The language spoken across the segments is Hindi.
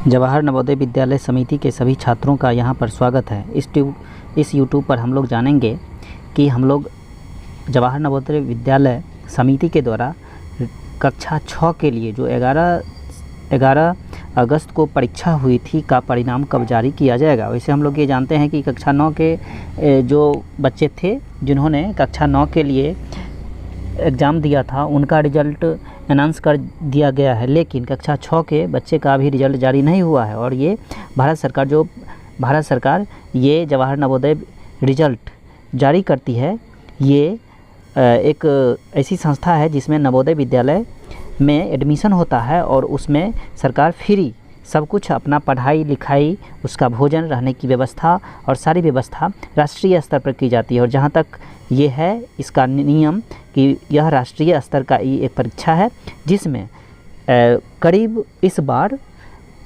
जवाहर नवोदय विद्यालय समिति के सभी छात्रों का यहाँ पर स्वागत है। इस यूट्यूब पर हम लोग जानेंगे कि हम लोग जवाहर नवोदय विद्यालय समिति के द्वारा कक्षा 6 के लिए जो 11 अगस्त को परीक्षा हुई थी का परिणाम कब जारी किया जाएगा। वैसे हम लोग ये जानते हैं कि कक्षा 9 के जो बच्चे थे जिन्होंने कक्षा 9 के लिए एग्ज़ाम दिया था उनका रिज़ल्ट अनाउंस कर दिया गया है, लेकिन कक्षा 6 के बच्चे का अभी रिज़ल्ट जारी नहीं हुआ है। और ये भारत सरकार ये जवाहर नवोदय रिज़ल्ट जारी करती है। ये एक ऐसी संस्था है जिसमें नवोदय विद्यालय में एडमिशन होता है और उसमें सरकार फ्री सब कुछ अपना पढ़ाई लिखाई, उसका भोजन, रहने की व्यवस्था और सारी व्यवस्था राष्ट्रीय स्तर पर की जाती है। और जहाँ तक ये है इसका नियम कि यह राष्ट्रीय स्तर का एक परीक्षा है जिसमें करीब इस बार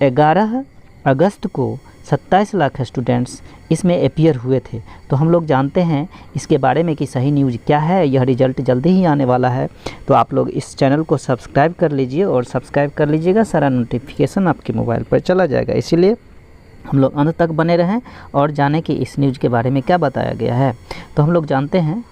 11 अगस्त को 27 लाख स्टूडेंट्स इसमें अपीयर हुए थे। तो हम लोग जानते हैं इसके बारे में कि सही न्यूज़ क्या है। यह रिज़ल्ट जल्दी ही आने वाला है, तो आप लोग इस चैनल को सब्सक्राइब कर लीजिए और सब्सक्राइब कर लीजिएगा, सारा नोटिफिकेशन आपके मोबाइल पर चला जाएगा। इसीलिए हम लोग अंत तक बने रहें और जानें कि इस न्यूज़ के बारे में क्या बताया गया है। तो हम लोग जानते हैं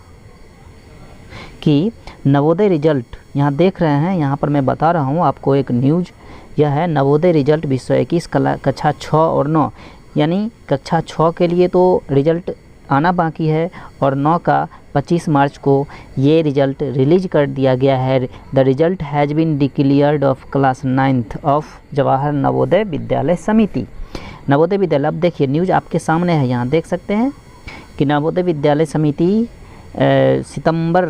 कि नवोदय रिज़ल्ट यहाँ देख रहे हैं, यहाँ पर मैं बता रहा हूँ आपको एक न्यूज़। यह है नवोदय रिज़ल्ट 2021 कक्षा 6 और 9, यानी कक्षा 6 के लिए तो रिज़ल्ट आना बाकी है और 9 का 25 मार्च को ये रिज़ल्ट रिलीज कर दिया गया है। The result has been declared of class 9th of Jawahar Navodaya Vidyalaya Samiti. Navodaya Vidyalaya, अब देखिए न्यूज़ आपके सामने है, यहाँ देख सकते हैं कि नवोदय विद्यालय समिति सितंबर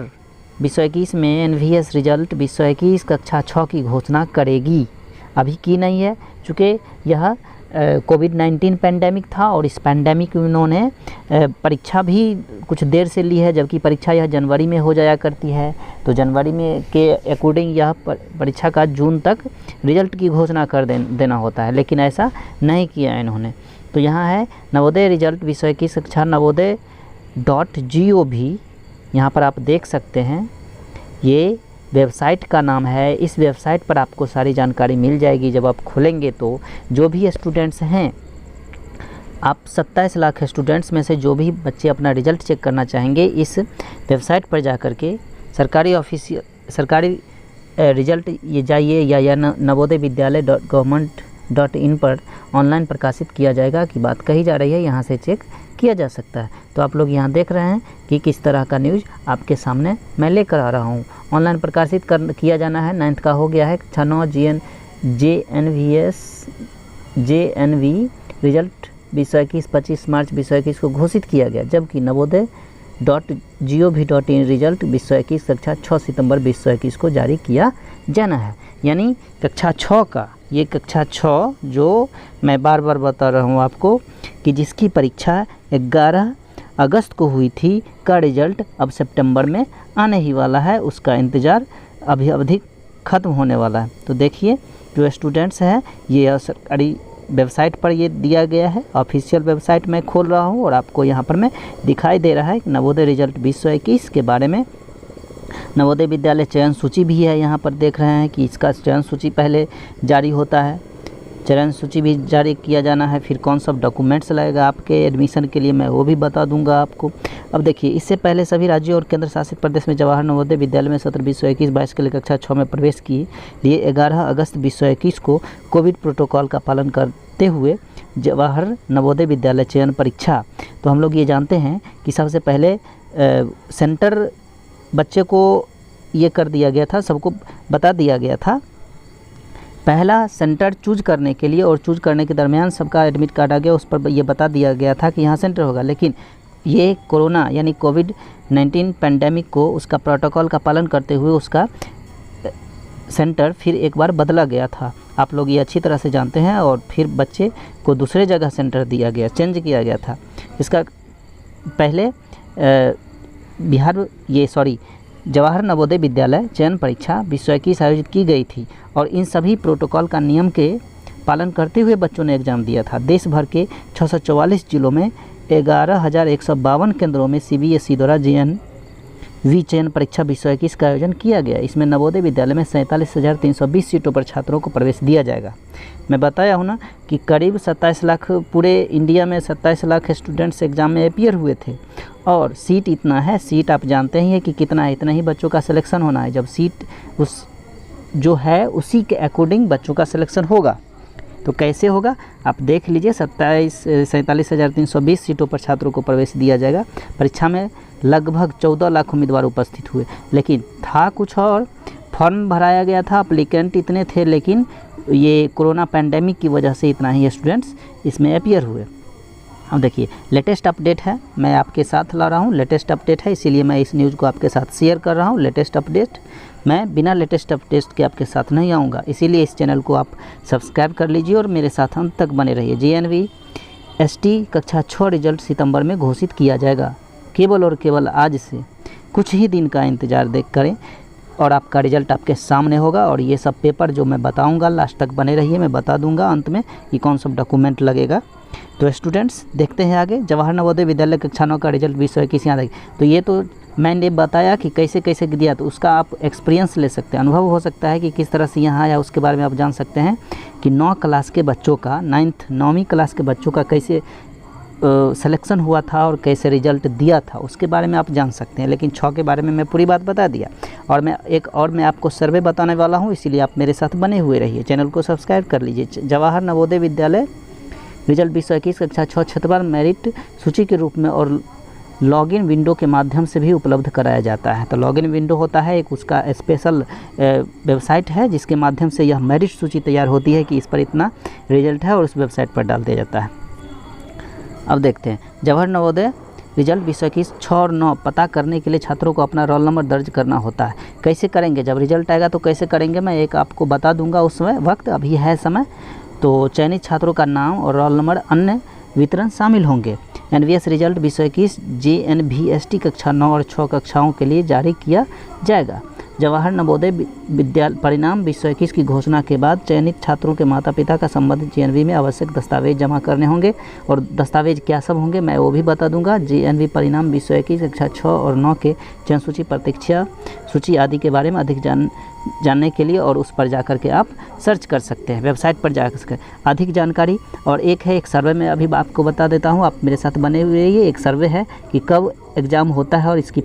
2021 में NVS रिज़ल्ट 2021 कक्षा 6 की घोषणा करेगी। अभी की नहीं है चूँकि यह कोविड-19 पैंडेमिक था और इस पैंडेमिक में उन्होंने परीक्षा भी कुछ देर से ली है, जबकि परीक्षा यह जनवरी में हो जाया करती है। तो जनवरी में के अकॉर्डिंग यह परीक्षा का जून तक रिज़ल्ट की घोषणा कर देना होता है, लेकिन ऐसा नहीं किया इन्होंने। तो यहाँ है नवोदय रिज़ल्ट 2021 कक्षा नवोदय.gov, यहाँ पर आप देख सकते हैं ये वेबसाइट का नाम है। इस वेबसाइट पर आपको सारी जानकारी मिल जाएगी। जब आप खोलेंगे तो जो भी स्टूडेंट्स हैं, आप 27 लाख स्टूडेंट्स में से जो भी बच्चे अपना रिज़ल्ट चेक करना चाहेंगे इस वेबसाइट पर जा कर के सरकारी रिज़ल्ट ये जाइए या नवोदय विद्यालय .government.in पर ऑनलाइन प्रकाशित किया जाएगा कि बात कही जा रही है, यहाँ से चेक किया जा सकता है। तो आप लोग यहाँ देख रहे हैं कि किस तरह का न्यूज़ आपके सामने मैं लेकर आ रहा हूँ। ऑनलाइन प्रकाशित किया जाना है, 9th का हो गया है। कक्षा 9 JNV रिज़ल्ट 2021 25 मार्च 2021 को घोषित किया गया, जबकि नवोदय.gov.in रिज़ल्ट 2021 कक्षा 6 सितंबर 2021 को जारी किया जाना है। यानी कक्षा 6 का ये कक्षा 6 जो मैं बार बार बता रहा हूँ आपको कि जिसकी परीक्षा 11 अगस्त को हुई थी का रिज़ल्ट अब सितंबर में आने ही वाला है। उसका इंतज़ार अभी ख़त्म होने वाला है। तो देखिए जो स्टूडेंट्स हैं ये सरकारी वेबसाइट पर ये दिया गया है, ऑफिशियल वेबसाइट मैं खोल रहा हूँ और आपको यहाँ पर मैं दिखाई दे रहा है कि नवोदय रिज़ल्ट 2021 के बारे में। नवोदय विद्यालय चयन सूची भी है, यहाँ पर देख रहे हैं कि इसका चयन सूची पहले जारी होता है, चयन सूची भी जारी किया जाना है। फिर कौन सा डॉक्यूमेंट्स लगेगा आपके एडमिशन के लिए मैं वो भी बता दूंगा आपको। अब देखिए इससे पहले सभी राज्यों और केंद्र शासित प्रदेश में जवाहर नवोदय विद्यालय में सत्र 2021-22 के लिए कक्षा 6 में प्रवेश के लिए 11 अगस्त 2021 को कोविड प्रोटोकॉल का पालन करते हुए जवाहर नवोदय विद्यालय चयन परीक्षा। तो हम लोग ये जानते हैं कि सबसे पहले सेंटर बच्चे को ये कर दिया गया था, सबको बता दिया गया था पहला सेंटर चूज करने के लिए, और चूज करने के दरमियान सबका एडमिट कार्ड आ गया, उस पर ये बता दिया गया था कि यहाँ सेंटर होगा। लेकिन ये कोरोना यानी कोविड-19 पैंडेमिक को उसका प्रोटोकॉल का पालन करते हुए उसका सेंटर फिर एक बार बदला गया था। आप लोग ये अच्छी तरह से जानते हैं। और फिर बच्चे को दूसरे जगह सेंटर दिया गया, चेंज किया गया था। इसका पहले जवाहर नवोदय विद्यालय चयन परीक्षा 2021 आयोजित की गई थी और इन सभी प्रोटोकॉल का नियम के पालन करते हुए बच्चों ने एग्ज़ाम दिया था। देश भर के 644 जिलों में 11,152 केंद्रों में CBSE द्वारा JNV चयन परीक्षा 2021 का आयोजन किया गया। इसमें नवोदय विद्यालय में 47,320 सीटों पर छात्रों को प्रवेश दिया जाएगा। मैं बताया हूँ ना कि करीब 27 लाख, पूरे इंडिया में 27 लाख स्टूडेंट्स एग्ज़ाम में अपीयर हुए थे और सीट इतना है। सीट आप जानते ही हैं कि कितना है, इतना ही बच्चों का सिलेक्शन होना है। जब सीट उस जो है उसी के अकॉर्डिंग बच्चों का सिलेक्शन होगा। तो कैसे होगा आप देख लीजिए। 47,320 सीटों पर छात्रों को प्रवेश दिया जाएगा। परीक्षा में लगभग 14 लाख उम्मीदवार उपस्थित हुए, लेकिन था कुछ और। फॉर्म भराया गया था, अप्लीकेंट इतने थे, लेकिन ये कोरोना पैंडेमिक की वजह से इतना ही स्टूडेंट्स इसमें अपीयर हुए। अब देखिए लेटेस्ट अपडेट है, मैं आपके साथ ला रहा हूँ। लेटेस्ट अपडेट है, इसीलिए मैं इस न्यूज़ को आपके साथ शेयर कर रहा हूँ। लेटेस्ट अपडेट, मैं बिना लेटेस्ट अपडेट के आपके साथ नहीं आऊँगा, इसीलिए इस चैनल को आप सब्सक्राइब कर लीजिए और मेरे साथ अंत तक बने रहिए। JNV कक्षा 6 रिजल्ट सितंबर में घोषित किया जाएगा। केवल और केवल आज से कुछ ही दिन का इंतज़ार करें और आपका रिजल्ट आपके सामने होगा। और ये सब पेपर जो मैं बताऊंगा, लास्ट तक बने रहिए, मैं बता दूंगा अंत में कि कौन सा डॉक्यूमेंट लगेगा। तो स्टूडेंट्स देखते हैं आगे। जवाहर नवोदय विद्यालय कक्षा 9 का रिजल्ट 2021 यहाँ तक। तो ये तो मैंने बताया कि कैसे कैसे दिया, तो उसका आप एक्सपीरियंस ले सकते हैं, अनुभव हो सकता है कि किस तरह से यहाँ आया, उसके बारे में आप जान सकते हैं कि 9 क्लास के बच्चों का, 9वीं क्लास के बच्चों का कैसे सिलेक्शन हुआ था और कैसे रिजल्ट दिया था, उसके बारे में आप जान सकते हैं। लेकिन 6 के बारे में मैं पूरी बात बता दिया। और मैं आपको सर्वे बताने वाला हूँ, इसीलिए आप मेरे साथ बने हुए रहिए। चैनल को सब्सक्राइब कर लीजिए। जवाहर नवोदय विद्यालय रिजल्ट 2021 कक्षा 6 छठवार मेरिट सूची के रूप में और लॉगिन विंडो के माध्यम से भी उपलब्ध कराया जाता है। तो लॉगिन विंडो होता है एक, उसका स्पेशल वेबसाइट है जिसके माध्यम से यह मेरिट सूची तैयार होती है कि इस पर इतना रिजल्ट है और उस वेबसाइट पर डाल दिया जाता है। अब देखते हैं जवाहर नवोदय रिजल्ट 2021 6 और 9 पता करने के लिए छात्रों को अपना रोल नंबर दर्ज करना होता है। कैसे करेंगे, जब रिजल्ट आएगा तो कैसे करेंगे, मैं एक आपको बता दूंगा उस वक्त, अभी है समय। तो चयनित छात्रों का नाम और रोल नंबर अन्य वितरण शामिल होंगे। NVS रिजल्ट 2021 JNVST कक्षा 9 और 6 कक्षाओं के लिए जारी किया जाएगा। जवाहर नवोदय विद्यालय परिणाम 2021 की घोषणा के बाद चयनित छात्रों के माता पिता का संबंधित JNV में आवश्यक दस्तावेज जमा करने होंगे। और दस्तावेज क्या सब होंगे मैं वो भी बता दूंगा। JNV परिणाम 2021 कक्षा 6 और 9 के चयन सूची, प्रतीक्षा सूची आदि के बारे में अधिक जानने के लिए और उस पर जाकर के आप सर्च कर सकते हैं, वेबसाइट पर जाकर अधिक जानकारी। और एक सर्वे में अभी आपको बता देता हूँ, आप मेरे साथ बने हुए रहिए। एक सर्वे है कि कब एग्ज़ाम होता है और इसकी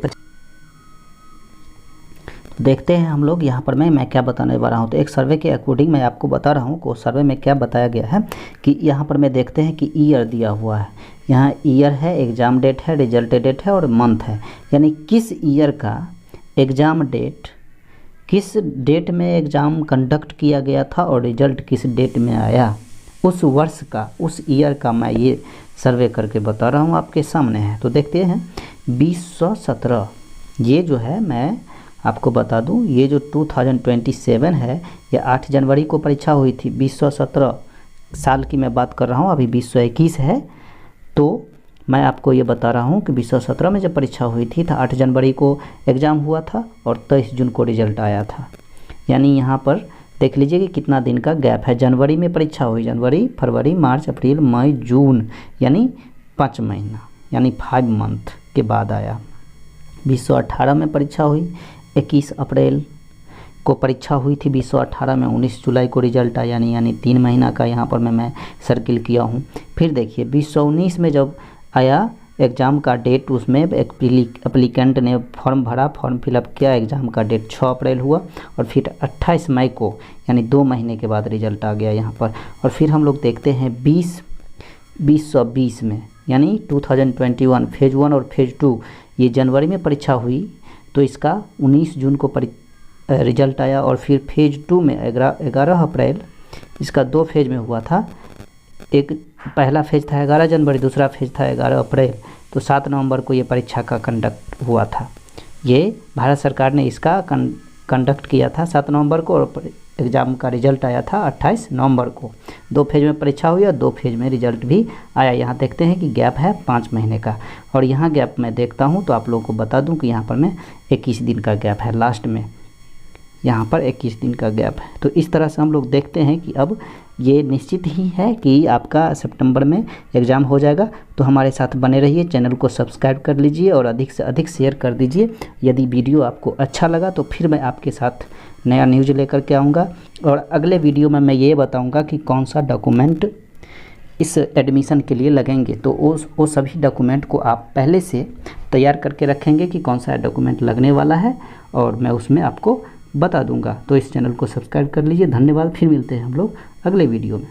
देखते हैं हम लोग। यहाँ पर मैं क्या बताने वाला हूँ। तो एक सर्वे के अकॉर्डिंग मैं आपको बता रहा हूँ को सर्वे में क्या बताया गया है कि यहाँ पर मैं देखते हैं कि ईयर दिया हुआ है। यहाँ ईयर है, एग्ज़ाम डेट है, रिजल्ट डेट है और मंथ है। यानी किस ईयर का एग्ज़ाम डेट, किस डेट में एग्ज़ाम कंडक्ट किया गया था और रिजल्ट किस डेट में आया, उस वर्ष का, उस ईयर का मैं ये सर्वे करके बता रहा हूँ, आपके सामने है। तो देखते हैं 2017, ये जो है मैं आपको बता दूं, ये जो 2027 है, ये 8 जनवरी को परीक्षा हुई थी। 2017 साल की मैं बात कर रहा हूँ, अभी 2021 है। तो मैं आपको ये बता रहा हूँ कि 2017 में जब परीक्षा हुई थी तो 8 जनवरी को एग्ज़ाम हुआ था और 23 जून को रिजल्ट आया था। यानी यहाँ पर देख लीजिए कि कितना दिन का गैप है। जनवरी में परीक्षा हुई, जनवरी, फरवरी, मार्च, अप्रैल, मई, जून, यानी 5 महीना, यानी 5 मंथ के बाद आया। 2018 में परीक्षा हुई, 21 अप्रैल को परीक्षा हुई थी 2018 में, 19 जुलाई को रिजल्ट आया, यानी 3 महीना का यहाँ पर मैं सर्किल किया हूँ। फिर देखिए 2019 में जब आया एग्ज़ाम का डेट, उसमें एप्लीकेंट ने फॉर्म भरा, फॉर्म फिलअप किया, एग्ज़ाम का डेट 6 अप्रैल हुआ और फिर 28 मई को, यानी 2 महीने के बाद रिजल्ट आ गया यहाँ पर। और फिर हम लोग देखते हैं 2020 में, यानी 2021 फेज़ 1 और फेज़ 2, ये जनवरी में परीक्षा हुई तो इसका 19 जून को रिजल्ट आया। और फिर फेज़ 2 में 11 अप्रैल, इसका 2 फेज़ में हुआ था। एक पहला फेज़ था 11 जनवरी, दूसरा फेज़ था 11 अप्रैल। तो 7 नवंबर को ये परीक्षा का कंडक्ट हुआ था। ये भारत सरकार ने इसका कंडक्ट किया था 7 नवंबर को और एग्ज़ाम का रिजल्ट आया था 28 नवंबर को। 2 फेज़ में परीक्षा हुई और 2 फेज़ में रिजल्ट भी आया। यहाँ देखते हैं कि गैप है 5 महीने का। और यहाँ गैप मैं देखता हूँ तो आप लोगों को बता दूँ कि यहाँ पर मैं 21 दिन का गैप है, लास्ट में यहाँ पर 21 दिन का गैप है। तो इस तरह से हम लोग देखते हैं कि अब ये निश्चित ही है कि आपका सितंबर में एग्ज़ाम हो जाएगा। तो हमारे साथ बने रहिए, चैनल को सब्सक्राइब कर लीजिए और अधिक से अधिक शेयर कर दीजिए। यदि वीडियो आपको अच्छा लगा तो फिर मैं आपके साथ नया न्यूज़ लेकर के आऊँगा और अगले वीडियो में मैं ये बताऊँगा कि कौन सा डॉक्यूमेंट इस एडमिशन के लिए लगेंगे। तो वो सभी डॉक्यूमेंट को आप पहले से तैयार करके रखेंगे कि कौन सा डॉक्यूमेंट लगने वाला है, और मैं उसमें आपको बता दूंगा। तो इस चैनल को सब्सक्राइब कर लीजिए। धन्यवाद। फिर मिलते हैं हम लोग अगले वीडियो में।